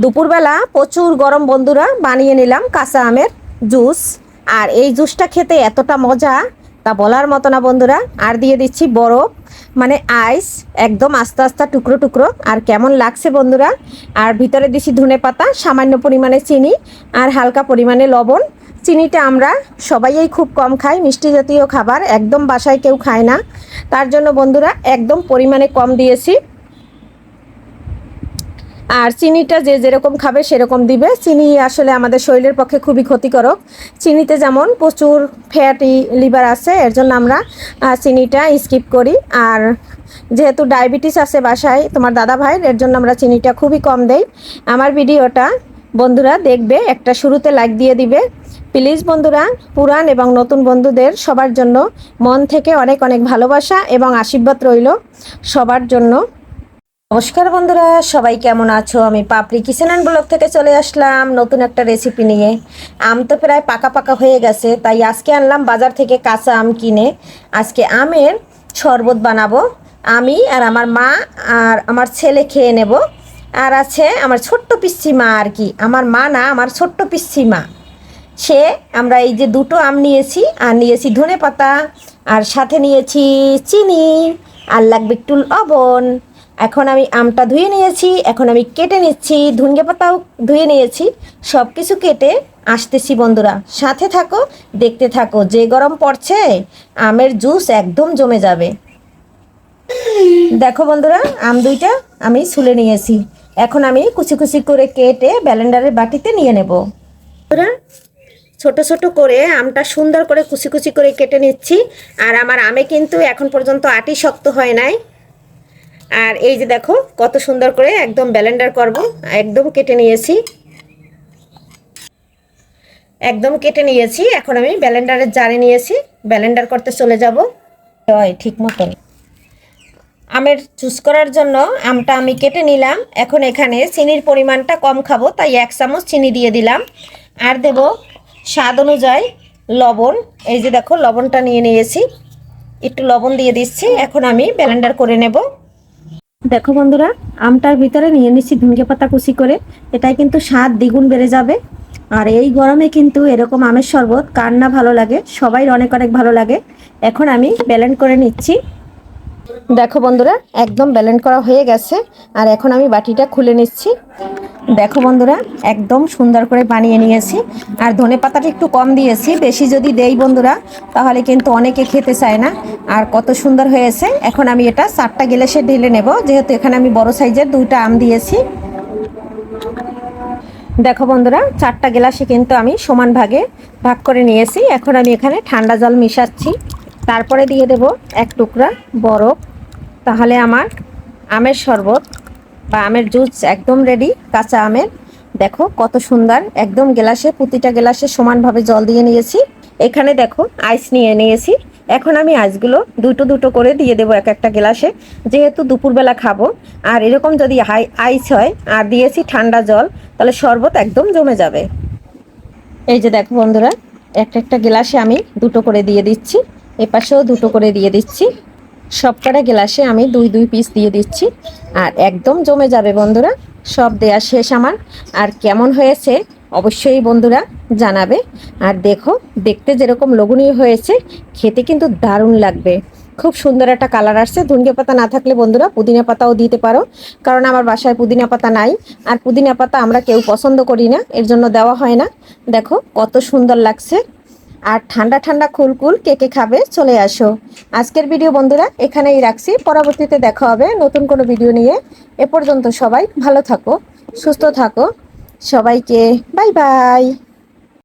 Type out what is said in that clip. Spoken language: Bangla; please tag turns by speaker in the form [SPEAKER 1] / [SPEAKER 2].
[SPEAKER 1] দুপুরবেলা প্রচুর গরম বন্ধুরা, বানিয়ে নিলাম কাঁচা আমের জুস। আর এই জুসটা খেতে এতটা মজা তা বলার মতো না বন্ধুরা। আর দিয়ে দিচ্ছি বরফ, মানে আইস, একদম আস্তে আস্তে টুকরো টুকরো। আর কেমন লাগছে বন্ধুরা। আর ভিতরে দিচ্ছি ধনেপাতা, সামান্য পরিমাণে চিনি আর হালকা পরিমাণে লবণ। চিনিটা আমরা সবাই খুব কম খাই, মিষ্টি জাতীয় খাবার একদম বাসায় কেউ খায় না, তার জন্য বন্ধুরা একদম পরিমাণে কম দিয়েছি। আর চিনিটা যে যেরকম খাবে সেরকম দিবে। চিনি আসলে আমাদের শরীরের পক্ষে খুবই ক্ষতিকারক। চিনিতে যেমন প্রচুর ফ্যাটি লিভার আছে, এর জন্য আমরা চিনিটা স্কিপ করি। আর যেহেতু ডায়াবেটিস আছে বাসায় তোমার দাদা ভাইয়ের, এর জন্য আমরা চিনিটা খুবই কম দেই। আমার ভিডিওটা বন্ধুরা দেখবে, একটা শুরুতে লাইক দিয়ে দিবে প্লিজ বন্ধুরা। পুরান এবং নতুন বন্ধুদের সবার জন্য মন থেকে অনেক অনেক ভালোবাসা এবং আশীর্বাদ রইল সবার জন্য। নমস্কার বন্ধুরা, সবাই কেমন আছো? আমি পাপড়ি কিচেন অ্যান্ড ব্লগ থেকে চলে আসলাম নতুন একটা রেসিপি নিয়ে। আম তো প্রায় পাকা পাকা হয়ে গেছে, তাই আজকে আনলাম বাজার থেকে কাঁচা আম কিনে। আজকে আমের শরবত বানাবো আমি আর আমার মা আর আমার ছেলে খেয়ে নেব। আর আছে আমার ছোট্ট পিচ্ছি মা, আর কি আমার মা না, আমার ছোট্ট পিচ্ছি মা। সে আমরা এই যে দুটো আম নিয়েছি, আর নিয়েছি ধনেপাতা, আর সাথে নিয়েছি চিনি, আর লাগবে একটু লবণ। এখন আমি আমটা ধুয়ে নিয়েছি, এখন আমি কেটে নিচ্ছি। ধনিয়া পাতাও ধুয়ে নিয়েছি। সব কিছু কেটে আসতেছি বন্ধুরা, সাথে থাকো, দেখতে থাকো। যে গরম পড়ছে, আমের জুস একদম জমে যাবে। দেখো বন্ধুরা, আম দুইটা আমি ছুলে নিয়েছি। এখন আমি কুচি কুচি করে কেটে ব্লেন্ডারের বাটিতে নিয়ে নেব। বন্ধুরা, ছোট ছোট করে আমটা সুন্দর করে কুচি কুচি করে কেটে নিচ্ছি। আর আমার আমে কিন্তু এখন পর্যন্ত আটি শক্ত হয় নাই। আর এই যে দেখো কত সুন্দর করে একদম ব্লেন্ডার করব, একদম কেটে নিয়েছি, একদম কেটে নিয়েছি। এখন আমি ব্লেন্ডারের জারে নিয়েছি, ব্লেন্ডার করতে চলে যাব। ঠিক মতন আমের জুস করার জন্য আমটা আমি কেটে নিলাম। এখন এখানে চিনির পরিমাণটা কম খাবো, তাই 1 চামচ চিনি দিয়ে দিলাম। আর দেব স্বাদ অনুযায়ী লবণ। এই যে দেখো লবণটা নিয়ে নিয়েছি, একটু লবণ দিয়ে দিচ্ছি। এখন আমি ব্লেন্ডার করে নেব। দেখো বন্ধুরা, আমটার ভিতরে নিয়ে নিচ্ছি ধনিয়া পাতা কুচি করে। এটাই কিন্তু স্বাদ দ্বিগুণ বেড়ে যাবে। আর এই গরমে কিন্তু এরকম আমের শরবত কার না ভালো লাগে, সবাই অনেক অনেক ভালো লাগে। এখন আমি ব্লেন্ড করে নিচ্ছি। দেখো বন্ধুরা, একদম ব্লেন্ড করা হয়ে গেছে। আর এখন আমি বাটিটা খুলে নিচ্ছি। দেখো বন্ধুরা, একদম সুন্দর করে বানিয়ে নিয়েছি। আর ধনেপাতাটা একটু কম দিয়েছি, বেশি যদি দেই বন্ধুরা তাহলে কিন্তু অনেকে খেতে চায় না। আর কত সুন্দর হয়েছে। এখন আমি এটা 4টা গ্লাসে ঢেলে নেব, যেহেতু এখানে আমি বড় সাইজের 2টা আম দিয়েছি। দেখো বন্ধুরা, 4টা গ্লাসে কিন্তু আমি সমান ভাগে ভাগ করে নিয়েছি। এখন আমি এখানে ঠান্ডা জল মিশাচ্ছি, তারপরে দিয়ে দেব 1 টুকরা বরফ। তাহলে আমার আমের শরবত বা আমের জুস একদম রেডি, কাঁচা আমের। দেখো কত সুন্দর, একদম গ্লাসে, প্রতিটা গ্লাসে সমানভাবে জল দিয়ে নিয়েছি। এখানে দেখো আইস নিয়ে নিয়েছি। এখন আমি আইসগুলো দুটো দুটো করে দিয়ে দেবো এক একটা গ্লাসে, যেহেতু দুপুরবেলা খাবো। আর এরকম যদি আইস হয় আর দিয়েছি ঠান্ডা জল, তাহলে শরবত একদম জমে যাবে। এই যে দেখো বন্ধুরা, একটা একটা গ্লাসে আমি দুটো করে দিয়ে দিচ্ছি, এপাশেও দুটো করে দিয়ে দিচ্ছি। সবকটা গ্লাসে আমি 2 পিস দিয়ে দিচ্ছি। আর একদম জমে যাবে বন্ধুরা। সব দেয়া শেষ আমার। আর কেমন হয়েছে অবশ্যই বন্ধুরা জানাবে। আর দেখো, দেখতে যেরকম লোভনীয় হয়েছে, খেতে কিন্তু দারুণ লাগবে। খুব সুন্দর একটা কালার আসছে। ধনিয়া পাতা না থাকলে বন্ধুরা পুদিনা পাতাও দিতে পারো, কারণ আমার বাসায় পুদিনা পাতা নাই। আর পুদিনা পাতা আমরা কেউ পছন্দ করি না, এর জন্য দেওয়া হয় না। দেখো কত সুন্দর লাগছে। আর ঠান্ডা ঠান্ডা কুলকুল, কে কে খাবে চলে আসো। আজকের ভিডিও বন্ধুরা এখানেই রাখছি, পরবর্তীতে দেখা হবে নতুন কোনো ভিডিও নিয়ে। এ পর্যন্ত সবাই ভালো থাকো, সুস্থ থাকো। সবাইকে বাই বাই।